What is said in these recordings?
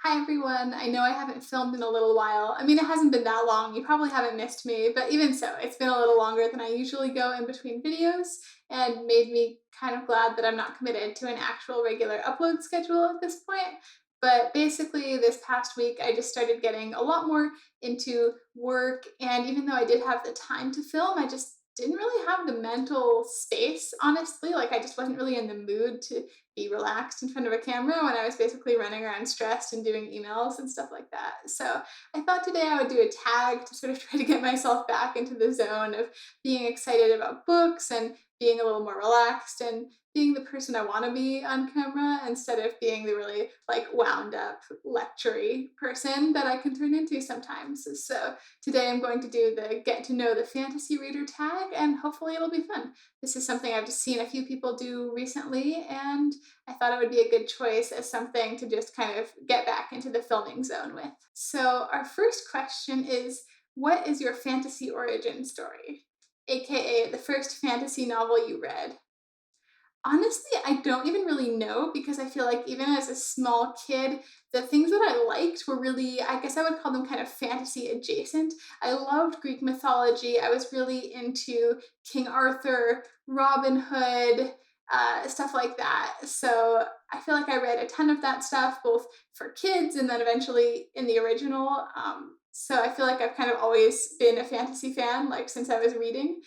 Hi everyone. I know I haven't filmed in a little while. I mean, it hasn't been that long. You probably haven't missed me, but even so, it's been a little longer than I usually go in between videos and made me kind of glad that I'm not committed to an actual regular upload schedule at this point. But basically, this past week, I just started getting a lot more into work. And even though I did have the time to film, I just didn't really have the mental space, honestly. Like, I just wasn't really in the mood to be relaxed in front of a camera when I was basically running around stressed and doing emails and stuff like that. So I thought today I would do a tag to sort of try to get myself back into the zone of being excited about books and being a little more relaxed and being the person I want to be on camera instead of being the really like wound up lectury person that I can turn into sometimes. So today I'm going to do the get to know the fantasy reader tag and hopefully it'll be fun. This is something I've just seen a few people do recently, and I thought it would be a good choice as something to just kind of get back into the filming zone with. So, our first question is, what is your fantasy origin story? AKA the first fantasy novel you read. Honestly, I don't even really know because I feel like even as a small kid, the things that I liked were really, I guess I would call them kind of fantasy adjacent. I loved Greek mythology. I was really into King Arthur, Robin Hood, stuff like that. So I feel like I read a ton of that stuff, both for kids and then eventually in the original. So I feel like I've kind of always been a fantasy fan, like since I was reading.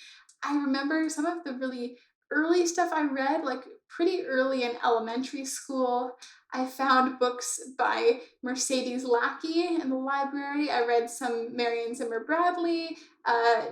I remember some of the really early stuff I read, like pretty early in elementary school. I found books by Mercedes Lackey in the library. I read some Marion Zimmer Bradley,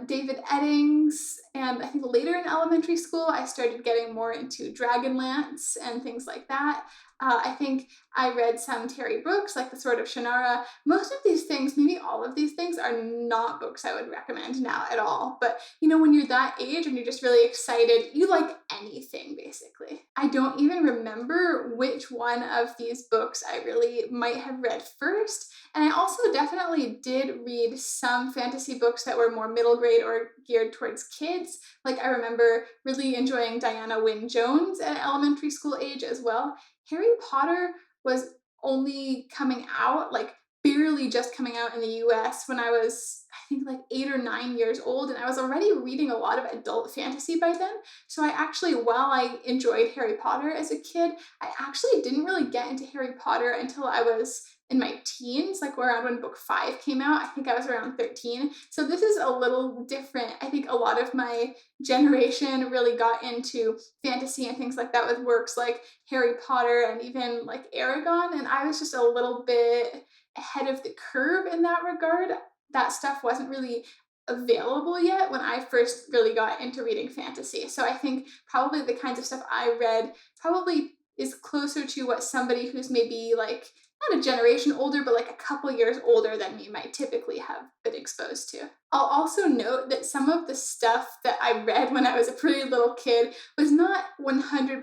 David Eddings, and I think later in elementary school, I started getting more into Dragonlance and things like that. I think I read some Terry Brooks, like The Sword of Shannara. Most of these things, maybe all of these things, are not books I would recommend now at all. But when you're that age and you're just really excited, you like anything basically. I don't even remember which one of these books I really might have read first. And I also definitely did read some fantasy books that were more middle grade or geared towards kids. Like I remember really enjoying Diana Wynne Jones at elementary school age as well. Harry Potter was only coming out, like barely just coming out in the US when I was, I think, like 8 or 9 years old, and I was already reading a lot of adult fantasy by then. So I actually, while I enjoyed Harry Potter as a kid, I actually didn't really get into Harry Potter until I was in my teens, like around when book 5 came out. I think I was around 13. So this is a little different. I think a lot of my generation really got into fantasy and things like that with works like Harry Potter and even like Aragon, and I was just a little bit ahead of the curve in that regard. That stuff wasn't really available yet when I first really got into reading fantasy. So I think probably the kinds of stuff I read probably is closer to what somebody who's maybe like not a generation older, but like a couple years older than me might typically have been exposed to. I'll also note that some of the stuff that I read when I was a pretty little kid was not 100%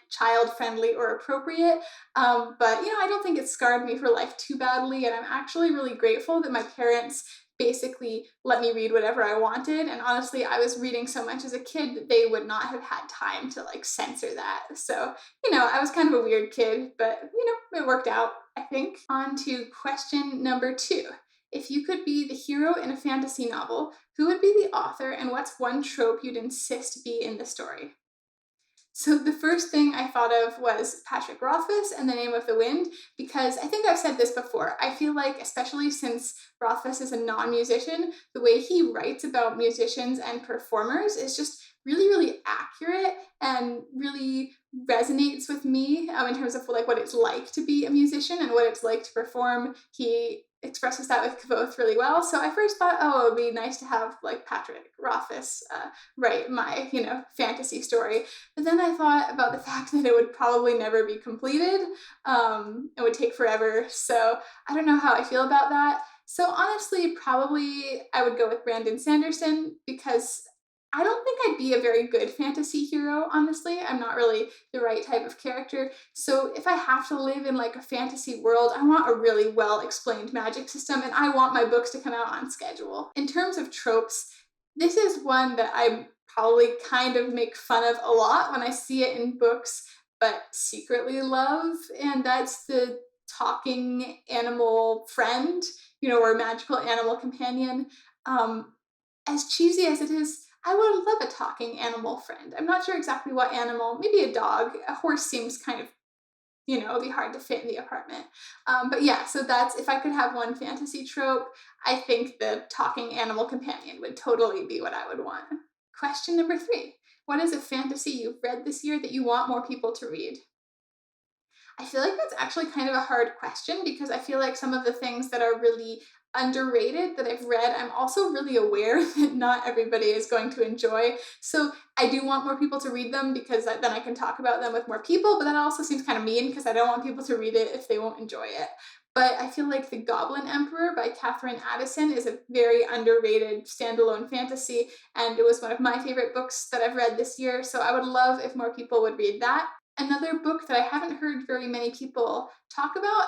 child friendly or appropriate. But I don't think it scarred me for life too badly, and I'm actually really grateful that my parents basically let me read whatever I wanted. And honestly, I was reading so much as a kid that they would not have had time to like censor that. So, I was kind of a weird kid, but it worked out, I think. On to question number 2. If you could be the hero in a fantasy novel, who would be the author and what's one trope you'd insist be in the story? So the first thing I thought of was Patrick Rothfuss and The Name of the Wind, because I think I've said this before. I feel like, especially since Rothfuss is a non-musician, the way he writes about musicians and performers is just really, really accurate and really resonates with me in terms of like what it's like to be a musician and what it's like to perform. He expresses that with both really well. So I first thought, oh, it would be nice to have like Patrick Rothfuss write my, fantasy story. But then I thought about the fact that it would probably never be completed. It would take forever. So I don't know how I feel about that. So honestly, probably I would go with Brandon Sanderson because I don't think I'd be a very good fantasy hero, honestly. I'm not really the right type of character. So if I have to live in like a fantasy world, I want a really well explained magic system and I want my books to come out on schedule. In terms of tropes, this is one that I probably kind of make fun of a lot when I see it in books, but secretly love, and that's the talking animal friend, or magical animal companion. Um, as cheesy as it is, I would love a talking animal friend. I'm not sure exactly what animal, maybe a dog. A horse seems kind of, it'd be hard to fit in the apartment. But yeah, so that's, if I could have one fantasy trope, I think the talking animal companion would totally be what I would want. Question number 3. What is a fantasy you've read this year that you want more people to read? I feel like that's actually kind of a hard question because I feel like some of the things that are really underrated that I've read, I'm also really aware that not everybody is going to enjoy. So I do want more people to read them because then I can talk about them with more people, but that also seems kind of mean because I don't want people to read it if they won't enjoy it. But I feel like The Goblin Emperor by Catherine Addison is a very underrated standalone fantasy, and it was one of my favorite books that I've read this year, so I would love if more people would read that. Another book that I haven't heard very many people talk about,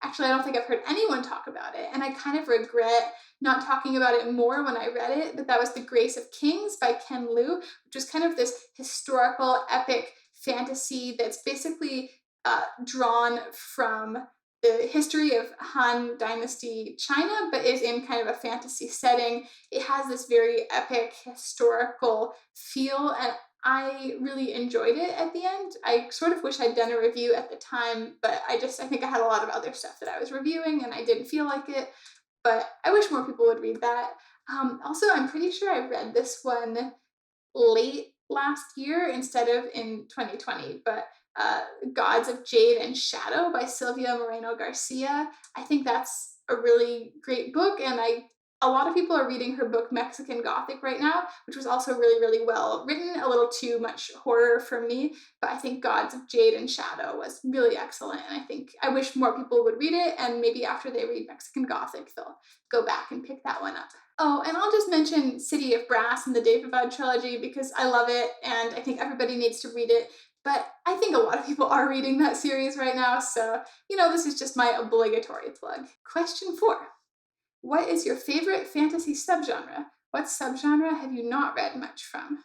actually, I don't think I've heard anyone talk about it, and I kind of regret not talking about it more when I read it, but that was The Grace of Kings by Ken Liu, which was kind of this historical epic fantasy that's basically drawn from the history of Han Dynasty China, but is in kind of a fantasy setting. It has this very epic historical feel, and I really enjoyed it at the end. I sort of wish I'd done a review at the time, but I think I had a lot of other stuff that I was reviewing and I didn't feel like it. But I wish more people would read that. Also, I'm pretty sure I read this one late last year instead of in 2020, but Gods of Jade and Shadow by Silvia Moreno Garcia. I think that's a really great book, and a lot of people are reading her book Mexican Gothic right now, which was also really, really well written, a little too much horror for me, but I think Gods of Jade and Shadow was really excellent, and I wish more people would read it, and maybe after they read Mexican Gothic, they'll go back and pick that one up. Oh, and I'll just mention City of Brass and the David Bud trilogy because I love it and I think everybody needs to read it. But I think a lot of people are reading that series right now, so, this is just my obligatory plug. Question 4. What is your favorite fantasy subgenre? What subgenre have you not read much from?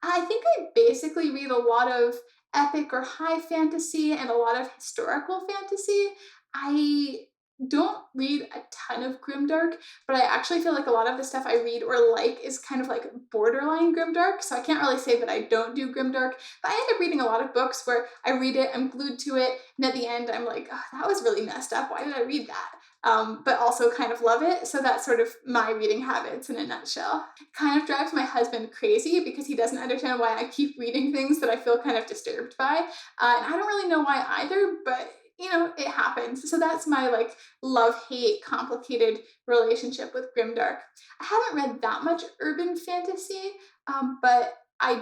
I think I basically read a lot of epic or high fantasy and a lot of historical fantasy. I don't read a ton of grimdark, but I actually feel like a lot of the stuff I read or like is kind of like borderline grimdark, so I can't really say that I don't do grimdark, but I end up reading a lot of books where I read it, I'm glued to it, and at the end I'm like, oh, that was really messed up, why did I read that? But also kind of love it. So that's sort of my reading habits in a nutshell. It kind of drives my husband crazy because he doesn't understand why I keep reading things that I feel kind of disturbed by. And I don't really know why either, but it happens. So that's my love-hate complicated relationship with grimdark. I haven't read that much urban fantasy, but I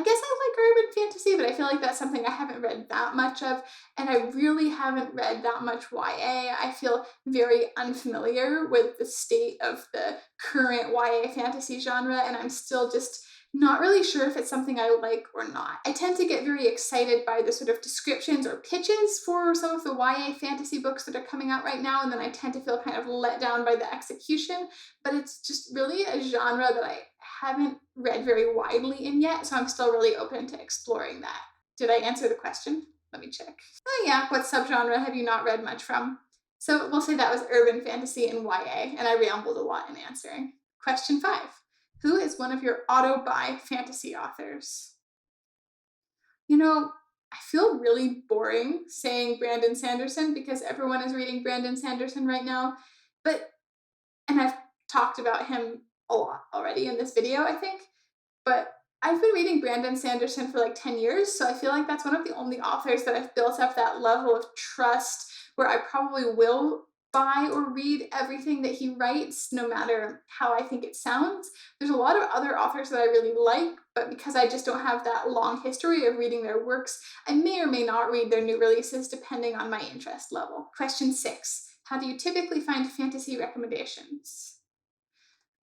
guess I like urban fantasy, but I feel like that's something I haven't read that much of, and I really haven't read that much YA. I feel very unfamiliar with the state of the current YA fantasy genre, and I'm still just not really sure if it's something I like or not. I tend to get very excited by the sort of descriptions or pitches for some of the YA fantasy books that are coming out right now, and then I tend to feel kind of let down by the execution, but it's just really a genre that I haven't read very widely in yet, so I'm still really open to exploring that. Did I answer the question? Let me check. Oh yeah, what subgenre have you not read much from? So we'll say that was urban fantasy and YA, and I rambled a lot in answering. Question 5. Who is one of your auto-buy fantasy authors? I feel really boring saying Brandon Sanderson because everyone is reading Brandon Sanderson right now, and I've talked about him a lot already in this video, I think, but I've been reading Brandon Sanderson for like 10 years, so I feel like that's one of the only authors that I've built up that level of trust where I probably will buy or read everything that he writes, no matter how I think it sounds. There's a lot of other authors that I really like, but because I just don't have that long history of reading their works, I may or may not read their new releases depending on my interest level. Question 6. How do you typically find fantasy recommendations?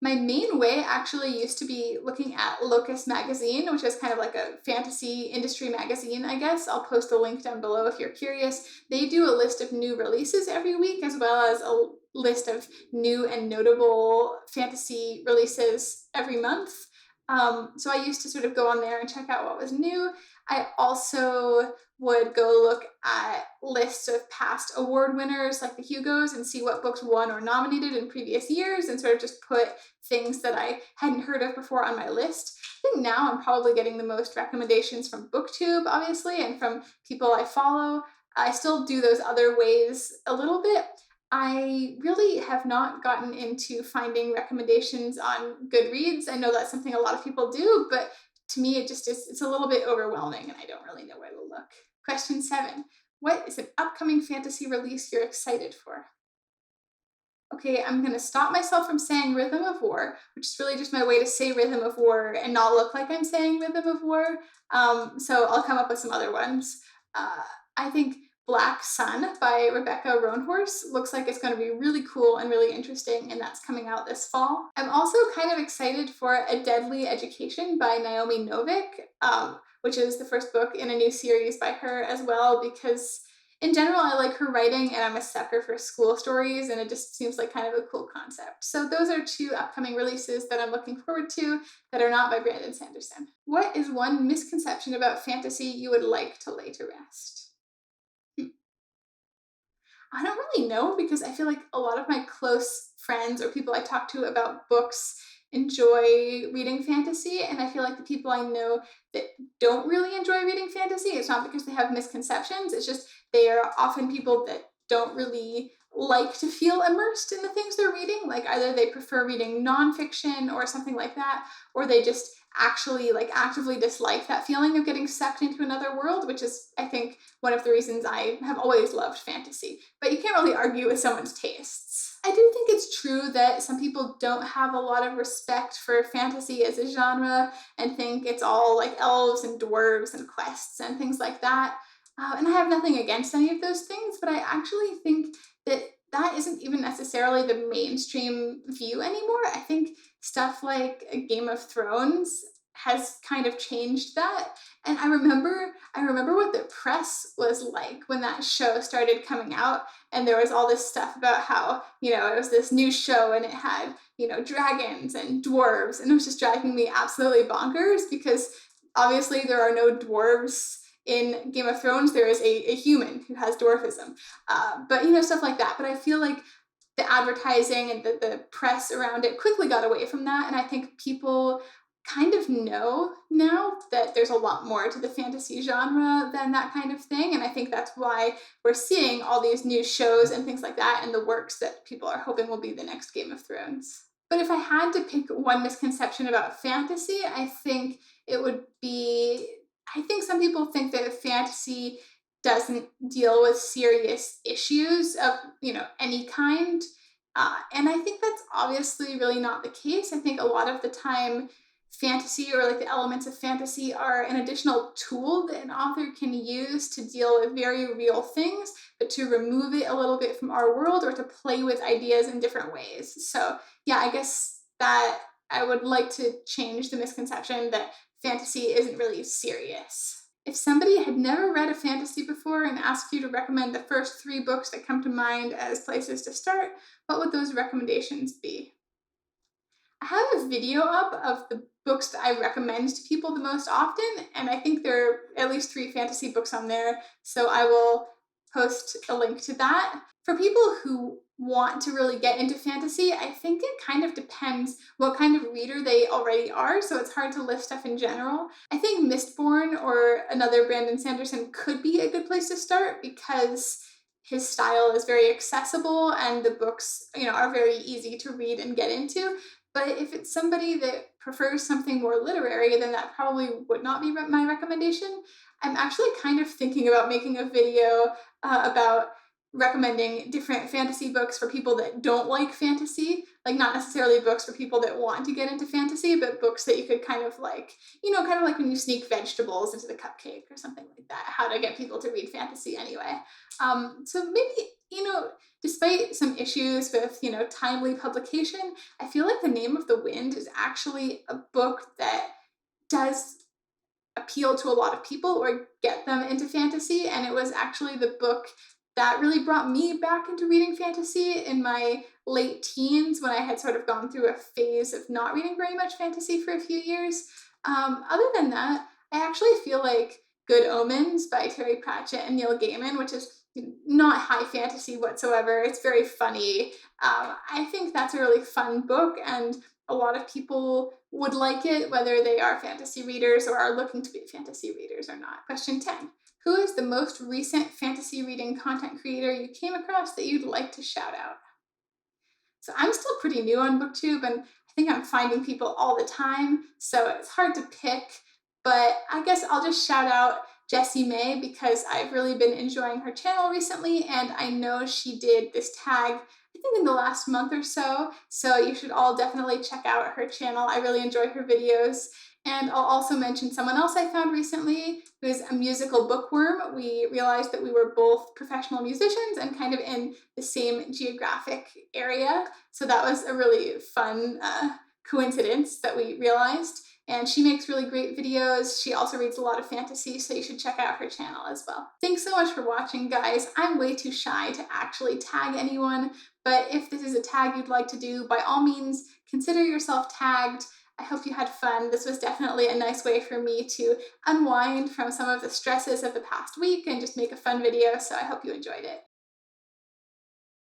My main way actually used to be looking at Locus Magazine, which is kind of like a fantasy industry magazine, I guess. I'll post a link down below if you're curious. They do a list of new releases every week, as well as a list of new and notable fantasy releases every month. So I used to sort of go on there and check out what was new. I also would go look at lists of past award winners like the Hugos and see what books won or nominated in previous years and sort of just put things that I hadn't heard of before on my list. I think now I'm probably getting the most recommendations from BookTube, obviously, and from people I follow. I still do those other ways a little bit. I really have not gotten into finding recommendations on Goodreads. I know that's something a lot of people do, but to me, it just is, it's a little bit overwhelming and I don't really know where to look. Question 7. What is an upcoming fantasy release you're excited for? Okay, I'm going to stop myself from saying Rhythm of War, which is really just my way to say Rhythm of War and not look like I'm saying Rhythm of War. So I'll come up with some other ones. I think Black Sun by Rebecca Roanhorse looks like it's going to be really cool and really interesting, and that's coming out this fall. I'm also kind of excited for A Deadly Education by Naomi Novik, which is the first book in a new series by her as well, because in general, I like her writing and I'm a sucker for school stories, and it just seems like kind of a cool concept. So those are 2 upcoming releases that I'm looking forward to that are not by Brandon Sanderson. What is one misconception about fantasy you would like to lay to rest? I don't really know because I feel like a lot of my close friends or people I talk to about books enjoy reading fantasy. And I feel like the people I know that don't really enjoy reading fantasy, it's not because they have misconceptions, it's just they are often people that don't really like to feel immersed in the things they're reading. Like either they prefer reading nonfiction or something like that, or they just actually like actively dislike that feeling of getting sucked into another world, which is, I think, one of the reasons I have always loved fantasy. But you can't really argue with someone's tastes. I do think it's true that some people don't have a lot of respect for fantasy as a genre and think it's all like elves and dwarves and quests and things like that. And I have nothing against any of those things, but I actually think that that isn't even necessarily the mainstream view anymore. I think stuff like Game of Thrones has kind of changed that. And I remember what the press was like when that show started coming out, and there was all this stuff about how, it was this new show and it had, dragons and dwarves, and it was just driving me absolutely bonkers because obviously there are no dwarves in Game of Thrones. There is a human who has dwarfism, but stuff like that. But I feel like the advertising and the press around it quickly got away from that, and I think people kind of know now that there's a lot more to the fantasy genre than that kind of thing, and I think that's why we're seeing all these new shows and things like that and the works that people are hoping will be the next Game of Thrones. But if I had to pick one misconception about fantasy, I think it would be, I think some people think that fantasy doesn't deal with serious issues of, any kind. And I think that's obviously really not the case. I think a lot of the time, fantasy or like the elements of fantasy are an additional tool that an author can use to deal with very real things, but to remove it a little bit from our world or to play with ideas in different ways. So, yeah, I guess that I would like to change the misconception that fantasy isn't really serious. If somebody had never read a fantasy before and asked you to recommend the first 3 books that come to mind as places to start, what would those recommendations be? I have a video up of the books that I recommend to people the most often, and I think there are at least 3 fantasy books on there, so I will post a link to that. For people who want to really get into fantasy, I think it kind of depends what kind of reader they already are, so it's hard to list stuff in general. I think Mistborn or another Brandon Sanderson could be a good place to start because his style is very accessible and the books, are very easy to read and get into. But if it's somebody that prefers something more literary, then that probably would not be my recommendation. I'm actually kind of thinking about making a video about recommending different fantasy books for people that don't like fantasy, like not necessarily books for people that want to get into fantasy, but books that you could kind of like, kind of like when you sneak vegetables into the cupcake or something like that, how to get people to read fantasy anyway. So maybe, despite some issues with, timely publication, I feel like The Name of the Wind is actually a book that does appeal to a lot of people or get them into fantasy, and it was actually the book that really brought me back into reading fantasy in my late teens when I had sort of gone through a phase of not reading very much fantasy for a few years. Other than that, I actually feel like Good Omens by Terry Pratchett and Neil Gaiman, which is not high fantasy whatsoever. It's very funny. I think that's a really fun book, and a lot of people would like it, whether they are fantasy readers or are looking to be fantasy readers or not. Question 10. Who is the most recent fantasy reading content creator you came across that you'd like to shout out? So I'm still pretty new on BookTube, and I think I'm finding people all the time. So it's hard to pick, but I guess I'll just shout out Jessie May because I've really been enjoying her channel recently, and I know she did this tag, I think in the last month or so. So you should all definitely check out her channel. I really enjoy her videos. And I'll also mention someone else I found recently who is a musical bookworm. We realized that we were both professional musicians and kind of in the same geographic area. So that was a really fun coincidence that we realized. And she makes really great videos. She also reads a lot of fantasy, so you should check out her channel as well. Thanks so much for watching, guys. I'm way too shy to actually tag anyone, but if this is a tag you'd like to do, by all means, consider yourself tagged. I hope you had fun. This was definitely a nice way for me to unwind from some of the stresses of the past week and just make a fun video, so I hope you enjoyed it.